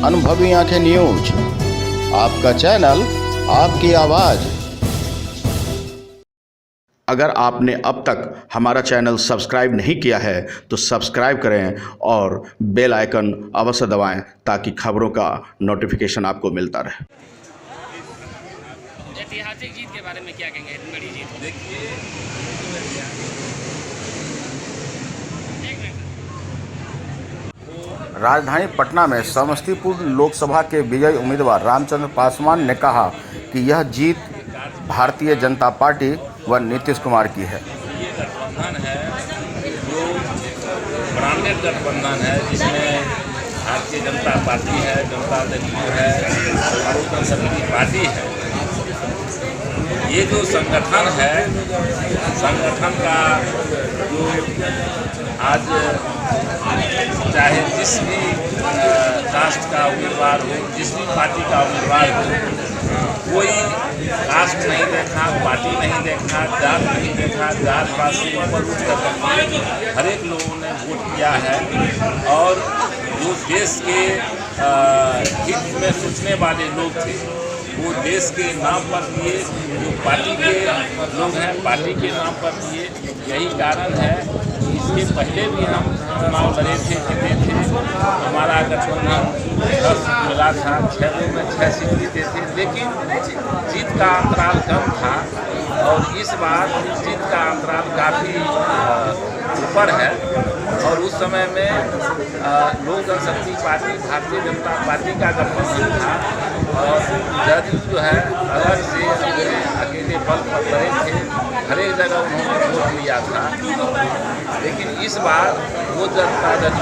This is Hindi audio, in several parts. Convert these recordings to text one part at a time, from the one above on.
अनुभवी आंखें न्यूज, आपका चैनल, आपकी आवाज। अगर आपने अब तक हमारा चैनल सब्सक्राइब नहीं किया है तो सब्सक्राइब करें और बेल आइकन अवश्य दबाएं ताकि खबरों का नोटिफिकेशन आपको मिलता रहे। ऐतिहासिक जीत के बारे में क्या कहेंगे? बड़ी जीत देखिए, राजधानी पटना में समस्तीपुर लोकसभा के विजयी उम्मीदवार रामचंद्र पासवान ने कहा कि यह जीत भारतीय जनता पार्टी व नीतीश कुमार की है। ये गठबंधन है जो ब्रांडेड गठबंधन है, जिसमें भारतीय जनता पार्टी है, जनता दल है, बहुजन शक्ति पार्टी है। ये जो संगठन है, संगठन का जो आज चाहे जिस भी कास्ट का उम्मीदवार हो, जिस भी पार्टी का उम्मीदवार हो, कोई कास्ट नहीं देखा, पार्टी नहीं देखा, जात नहीं देखा, जात पात से ऊपर उठ कर हर एक लोगों ने वोट किया है। और जो देश के हित में सोचने वाले लोग थे वो देश के नाम पर दिए, जो पार्टी के लोग हैं पार्टी के नाम पर दिए। यही कारण है कि इसके पहले भी हम चुनाव लड़े थे, जीते थे। हमारा गठबंधन 10 मिला था, 6 में 6 सीट जीते थे, लेकिन जीत का अंतराल कम था। और इस बार जीत का अंतराल काफ़ी ऊपर है। और उस समय में लोक जनशक्ति पार्टी भारतीय जनता पार्टी का गठबंधन था और जदयू जो है अलग से अकेले बल पर लड़े थे, हर एक जगह उन्होंने वोट लिया था। लेकिन इस बार वो जनता दल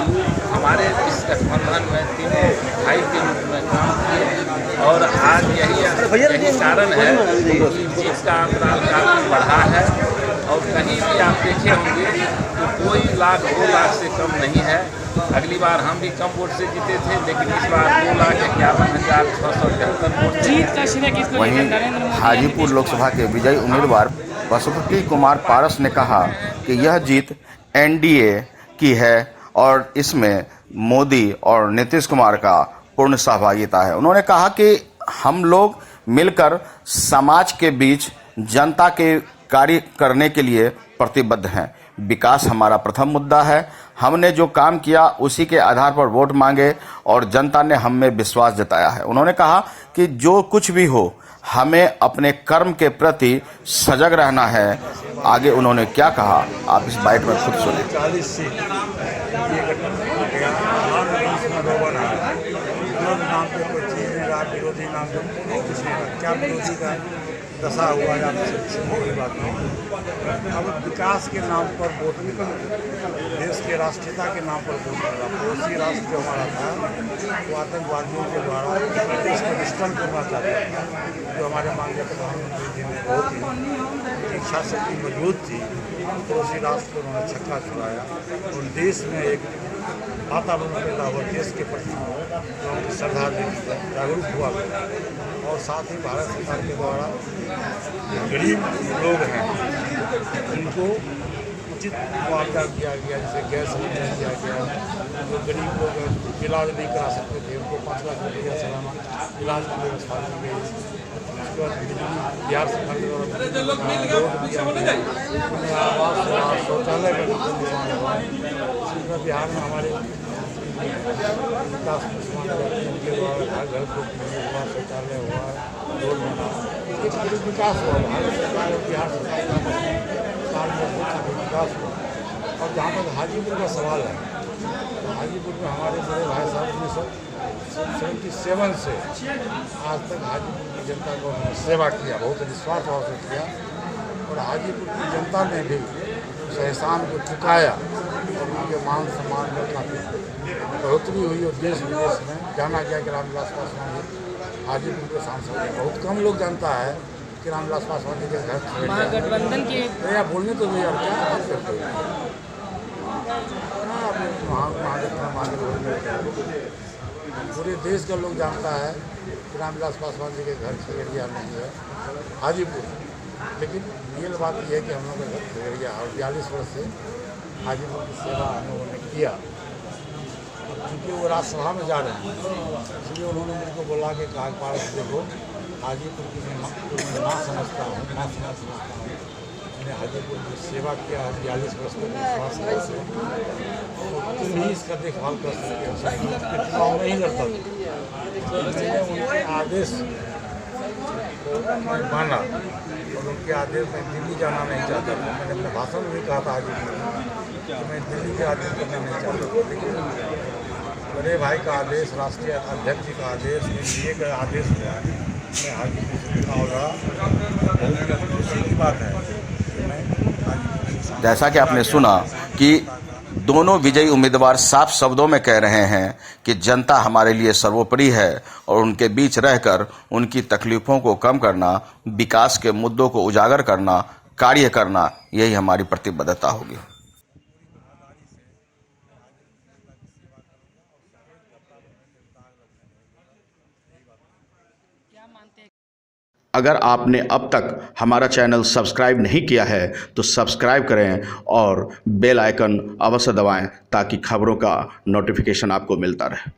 हमारे इस गठबंधन में तीनों भाई के रूप में काम किए। और आज यही कारण है कि जीत का अंतराल काफ़ी बढ़ा है। और कहीं भी आप देखे होंगे तो कोई 1,00,000 2 लाख से कम नहीं है। अगली बार हम भी कम वोट से जीते थे, लेकिन इस बार 2,51,673 वोट। जीत का श्रेय किसको? वहीं हाजीपुर लोकसभा के विजयी उम्मीदवार पशुपति कुमार पारस ने कहा कि यह जीत एनडीए की है और इसमें मोदी और नीतीश कुमार का पूर्ण सहभागिता है। उन्होंने कहा कि हम लोग मिलकर समाज के बीच जनता के कार्य करने के लिए प्रतिबद्ध हैं। विकास हमारा प्रथम मुद्दा है। हमने जो काम किया उसी के आधार पर वोट मांगे और जनता ने हम में विश्वास जताया है। उन्होंने कहा कि जो कुछ भी हो हमें अपने कर्म के प्रति सजग रहना है। आगे उन्होंने क्या कहा आप इस बाइट में खुद सुने। 40 सीट नाम पे कोई चीज़ नहीं रहा, विरोधी नाम पे कुछ नहीं रहा। क्या विरोधी का दशा हुआ है आपसे की बात नहीं। अब विकास के नाम पर वोट निकल, देश के राष्ट्रीयता के नाम पर वोट कर रहा। पड़ोसी राष्ट्र जो हमारा था वो आतंकवादियों के द्वारा देश को डिस्टर्ब करना चाहता था। जो हमारे माननीय प्रधानमंत्री जी ने बहुत ही इच्छा शक्ति मजबूत थी, पड़ोसी राष्ट्र को उन्होंने छक्का छुड़ाया और देश में एक वातावरण पैदा हुआ, देश के प्रति लोगों की श्रद्धा जागरूक हुआ। और साथ ही भारत सरकार के द्वारा गरीब लोग हैं उनको उचित मुआवजा दिया गया, जैसे गैस सिलेंडर दिया गया। जो गरीब लोग इलाज नहीं करा सकते थे उनको 5 लाख रुपया सालाना इलाज की व्यवस्था की गई। उसके बाद बिजली बिहार सरकार के द्वारा रोड दिया गया, आवास शौचालय का बिहार में हमारे विकास उनके द्वारा घर को हुआ, शौचालय हुआ, रोड बना, विकास हुआ। भारत सरकार और बिहार सरकार में विकास हुआ। और जहाँ तक हाजीपुर का सवाल है, तो हाजीपुर में हमारे बड़े भाई साहब 1977 से आज तक हाजीपुर की जनता को सेवा किया, बहुत निस्वार्थ भाव से किया। और हाजीपुर की जनता ने भी उस एहसान को चुकाया और उनके मान सम्मान में काफ़ी बढ़ोतरी हुई। और देश विदेश में जाना गया कि रामविलास पासवान हाजीपुर के सांसद हैं। बहुत कम लोग जानता है कि रामविलास पासवान जी के घर महागठबंधन के या बोलने तो नहीं, क्या बात करते हैं पूरे देश का लोग जानता है कि रामविलास पासवान जी के घर खगड़िया नहीं है, हाजीपुर। लेकिन रियल बात यह है कि हम लोग का घर खगड़िया और 42 वर्ष से हाजीपुर की सेवा हम लोगों ने किया। क्योंकि वो राज्यसभा में जा रहे हैं, इसलिए उन्होंने मेरे को बोला कि कहा पारस देखो हाजीपुर की मैं माँ समझता हूँ, माँ समझता हूँ। मैंने हाजीपुर की सेवा किया है 42 वर्ष तक विश्वास से, तो तुम ही इसका देखभाल कर सकते हो। चुनाव नहीं लड़ता था, मैंने उनके आदेश को माना और उनके आदेश में दिल्ली जाना नहीं चाहता था। मैंने अपने भाषण में भी कहा था हाजीपुर कि मैं दिल्ली के आदेश करना नहीं चाहता था, लेकिन बड़े भाई का आदेश, राष्ट्रीय अध्यक्ष जी का आदेश, एनडीए का आदेश हुआ, मैं हाजीपुर से चुनाव लड़ा। बहुत खुशी की बात है कि मैं हाजीपुर। जैसा कि आपने सुना कि दोनों विजयी उम्मीदवार साफ शब्दों में कह रहे हैं कि जनता हमारे लिए सर्वोपरि है और उनके बीच रहकर उनकी तकलीफों को कम करना, विकास के मुद्दों को उजागर करना, कार्य करना, यही हमारी प्रतिबद्धता होगी। क्या मानते हैं? अगर आपने अब तक हमारा चैनल सब्सक्राइब नहीं किया है तो सब्सक्राइब करें और बेल आइकन अवश्य दबाएं ताकि खबरों का नोटिफिकेशन आपको मिलता रहे।